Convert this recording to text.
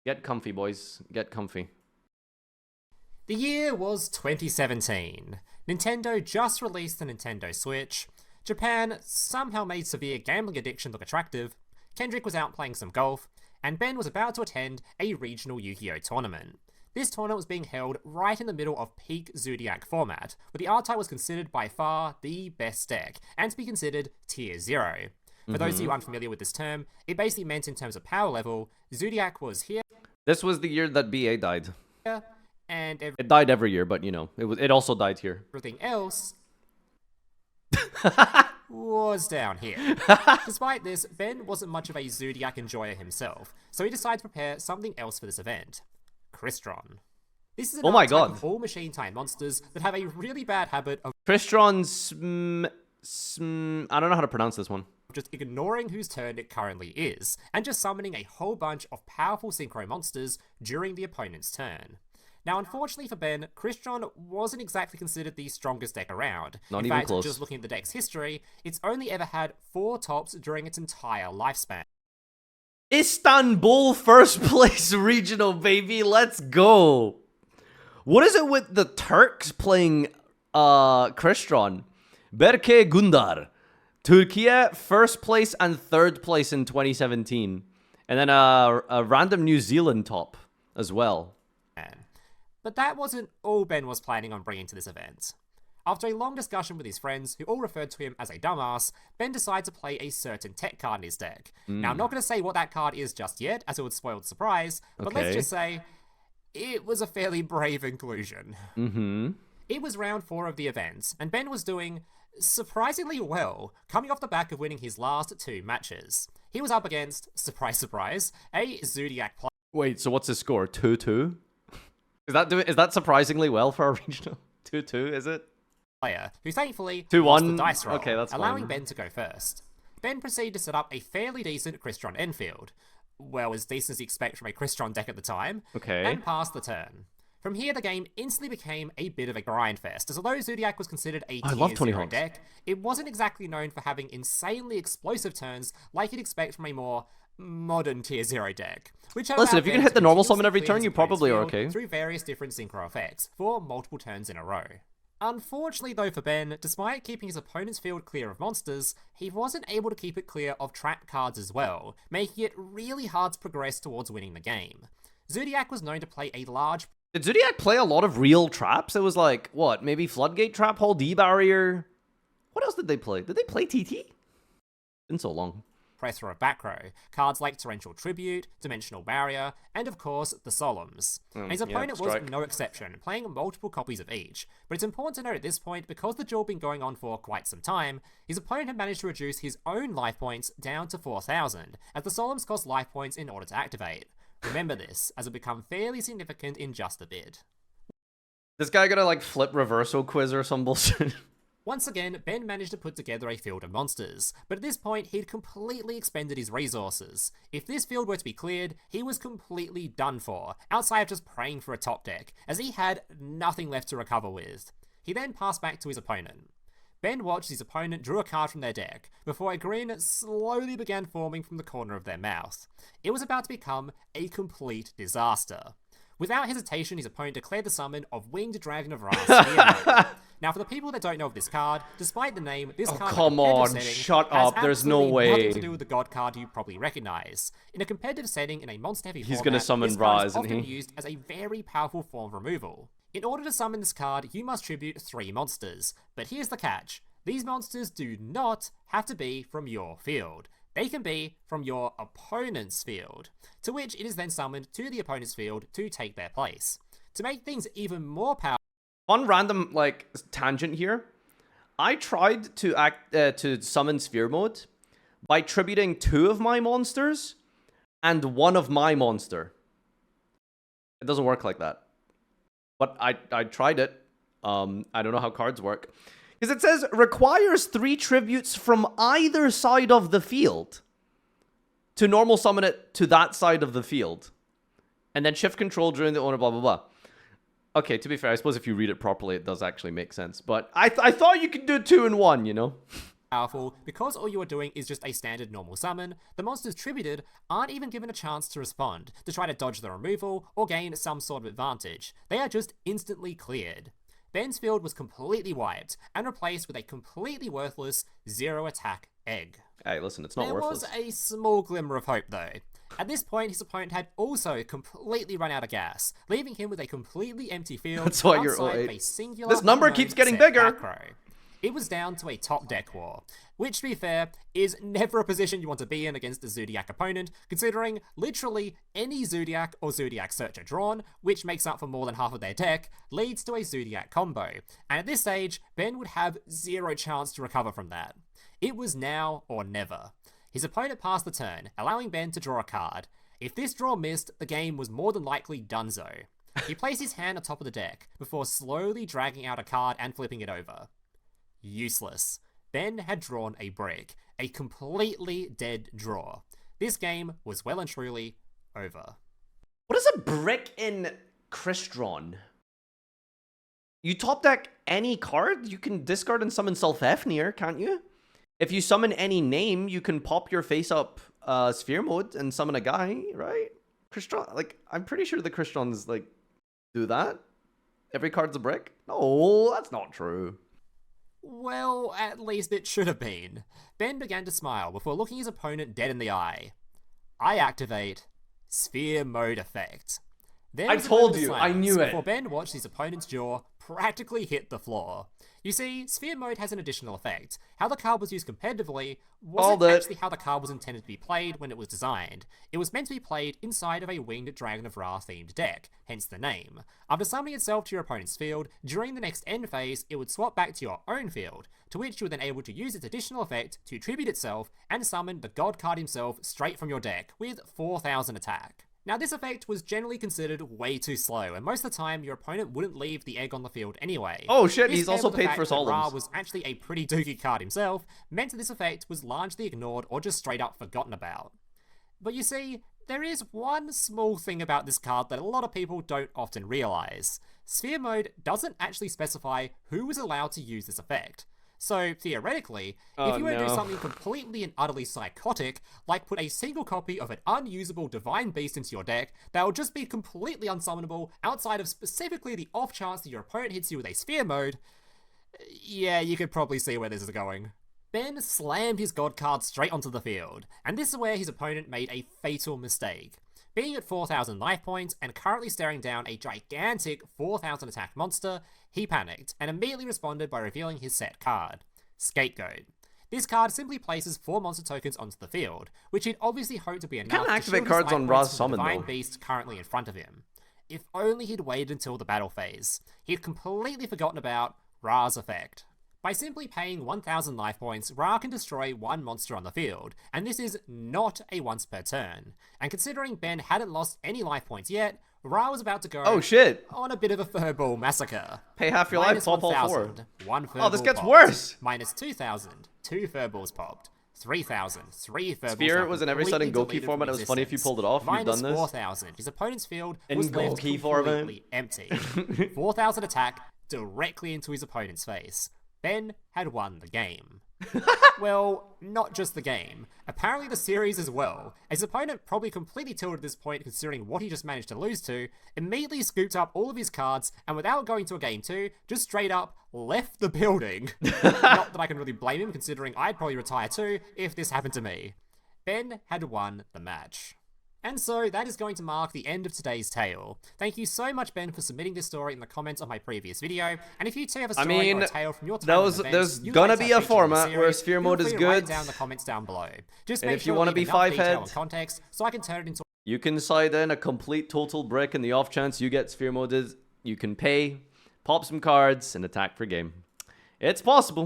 Get comfy, boys. Get comfy. The year was 2017. Nintendo just released the Nintendo Switch. Japan somehow made severe gambling addiction look attractive. Kendrick was out playing some golf. And Ben was about to attend a regional Yu-Gi-Oh! Tournament. This tournament was being held right in the middle of peak Zodiac format, where the R-Type was considered by far the best deck, and to be considered Tier 0. For those of you unfamiliar with this term, it basically meant in terms of power level, Zodiac was here. This was the year that BA died. And It died every year, but you know, it also died here. everything else was down here. Despite this, Ben wasn't much of a Zodiac enjoyer himself, so he decided to prepare something else for this event. Crystron. This is an archetype of all machine-type monsters that have a really bad habit of Crystron's... I don't know how to pronounce this one. just ignoring whose turn it currently is, and just summoning a whole bunch of powerful synchro monsters during the opponent's turn. Now, unfortunately for Ben, Crystron wasn't exactly considered the strongest deck around. Not In even fact, close. just looking at the deck's history, it's only ever had 4 tops during its entire lifespan. Istanbul first place regional, baby. Let's go. What is it with the Turks playing Crystron? Berke Gundar. Turkey first place and third place in 2017. And then a random New Zealand top as well. But that wasn't all Ben was planning on bringing to this event. After a long discussion with his friends, who all referred to him as a dumbass, Ben decided to play a certain tech card in his deck. Now, I'm not going to say what that card is just yet, as it would spoil the surprise, but let's just say it was a fairly brave inclusion. It was round 4 of the event, and Ben was doing surprisingly well, coming off the back of winning his last 2 matches. He was up against, surprise surprise, a Zodiac player. Wait, so what's his score? 2-2? Is that surprisingly well for a regional? 2-2, is it? Who thankfully 2-1. lost the dice roll, Okay, that's allowing fine. Ben to go first. Ben proceeded to set up a fairly decent Crystron Enfield, well, as decent as you expect from a Crystron deck at the time, and passed the turn. From here, the game instantly became a bit of a grind fest, as although Zodiac was considered a Tier 0 deck, it wasn't exactly known for having insanely explosive turns like you'd expect from a more modern Tier 0 deck. Listen, if you can hit the normal summon every turn, you probably are okay. Through various different synchro effects, for multiple turns in a row. Unfortunately though for Ben, despite keeping his opponent's field clear of monsters, he wasn't able to keep it clear of trap cards as well, making it really hard to progress towards winning the game. Zodiac was known to play a large... Did Zodiac play a lot of real traps? It was like, what, maybe Floodgate Trap Hole, D-Barrier? What else did they play? Did they play TT? Been so long. Plethora of back row, cards like Torrential Tribute, Dimensional Barrier, and of course, the Solemns. And his opponent was no exception, playing multiple copies of each. But it's important to note at this point, because the duel had been going on for quite some time, his opponent had managed to reduce his own life points down to 4,000, as the Solemns cost life points in order to activate. Remember this, as it become fairly significant in just a bit. This guy gonna like flip reversal quiz or some bullshit? Once again, Ben managed to put together a field of monsters, but at this point he'd completely expended his resources. If this field were to be cleared, he was completely done for, outside of just praying for a top deck, as he had nothing left to recover with. He then passed back to his opponent. Ben watched his opponent drew a card from their deck, before a grin slowly began forming from the corner of their mouth. It was about to become a complete disaster. Without hesitation, his opponent declared the summon of Winged Dragon of Wrath. Now, for the people that don't know of this card, despite the name, this card come on, shut up, there's no way. Nothing to do with the god card you probably recognize. In a competitive setting, in a monster-heavy format, gonna summon this Ra, card is isn't often he? used as a very powerful form of removal. In order to summon this card, you must tribute 3 monsters. But here's the catch. These monsters do not have to be from your field. They can be from your opponent's field, to which it is then summoned to the opponent's field to take their place. To make things even more powerful... On random, like, tangent here, I tried to summon Sphere Mode by tributing 2 of my monsters and 1 of my monster. It doesn't work like that. But I tried it. I don't know how cards work. Because it says, requires 3 tributes from either side of the field to normal summon it to that side of the field. And then shift control during the owner, blah, blah, blah. Okay, to be fair, I suppose if you read it properly, it does actually make sense. But I thought you could do 2 in 1, you know? powerful because all you are doing is just a standard normal summon, the monsters tributed aren't even given a chance to respond, to try to dodge the removal or gain some sort of advantage. They are just instantly cleared. Ben's field was completely wiped and replaced with a completely worthless 0 attack egg. Hey, listen, it's not worthless. There was a small glimmer of hope though. At this point, his opponent had also completely run out of gas, leaving him with a completely empty field. That's why you're outside 08. of a singular This number unknown keeps getting set bigger. back row. It was down to a top deck war, which, to be fair, is never a position you want to be in against a Zodiac opponent, considering literally any Zodiac or Zodiac Searcher drawn, which makes up for more than half of their deck, leads to a Zodiac combo. And at this stage, Ben would have zero chance to recover from that. It was now or never. His opponent passed the turn, allowing Ben to draw a card. If this draw missed, the game was more than likely donezo. He placed his hand on top of the deck, before slowly dragging out a card and flipping it over. Useless. Ben had drawn a brick. A completely dead draw. This game was well and truly over. What is a brick in Crystron? You top deck any card, you can discard and summon Self-Hefnir, can't you? If you summon any name, you can pop your face up sphere mode and summon a guy, right? Crystron, like, I'm pretty sure the Krystrons, like, do that. Every card's a brick? No, that's not true. Well, at least it should have been. Ben began to smile before looking his opponent dead in the eye. I activate Sphere Mode Effect. I told you, I knew it. Before Ben watched his opponent's jaw practically hit the floor. You see, Sphere Mode has an additional effect. How the card was used competitively wasn't actually how the card was intended to be played when it was designed. It was meant to be played inside of a Winged Dragon of Ra themed deck, hence the name. After summoning itself to your opponent's field, during the next end phase, it would swap back to your own field, to which you were then able to use its additional effect to tribute itself and summon the god card himself straight from your deck, with 4,000 attack. Now this effect was generally considered way too slow, and most of the time your opponent wouldn't leave the egg on the field anyway. Oh shit, he's also paid for Ra Solemns. was actually a pretty dookie card himself, meant that this effect was largely ignored or just straight up forgotten about. But you see, there is one small thing about this card that a lot of people don't often realise. Sphere Mode doesn't actually specify who is allowed to use this effect. So, theoretically, if you were to do something completely and utterly psychotic, like put a single copy of an unusable Divine Beast into your deck, that will just be completely unsummonable outside of specifically the off chance that your opponent hits you with a Sphere Mode, yeah, you could probably see where this is going. Ben slammed his god card straight onto the field, and this is where his opponent made a fatal mistake. Being at 4,000 life points and currently staring down a gigantic 4,000 attack monster, he panicked and immediately responded by revealing his set card, Scapegoat. This card simply places 4 monster tokens onto the field, which he'd obviously hoped to be enough to activate shield cards his life on points Ra's from the summon, Divine though. Beast currently in front of him. If only he'd waited until the battle phase. He'd completely forgotten about Ra's effect. By simply paying 1,000 life points, Ra can destroy 1 monster on the field, and this is not a once per turn. And considering Ben hadn't lost any life points yet, Ra was about to go on a bit of a furball massacre. Pay half your life, pop all 4. 1 furball Oh, this gets popped. worse! Minus 2,000, 2 furballs popped. 3,000, 3 furballs. Sphere was in every set in completely Goki format. It was funny if you pulled it off. You've Minus done this. 4,000. His opponent's field In was left Goki format. completely empty. 4,000 attack directly into his opponent's face. Ben had won the game. Well, not just the game. Apparently the series as well. His opponent, probably completely tilted at this point considering what he just managed to lose to, immediately scooped up all of his cards and without going to a game 2, just straight up left the building. Not that I can really blame him considering I'd probably retire too if this happened to me. Ben had won the match. And so that is going to mark the end of today's tale. Thank you so much, Ben, for submitting this story in the comments on my previous video. And if you too have a story or a tale from your time there's gonna be a format where Sphere Mode is good. Write down in the comments down below. Just make if you sure want to be 5-head, and context so I can turn it into. You can side in a complete total brick in the off chance you get Sphere Moded. You can pay, pop some cards, and attack for game. It's possible.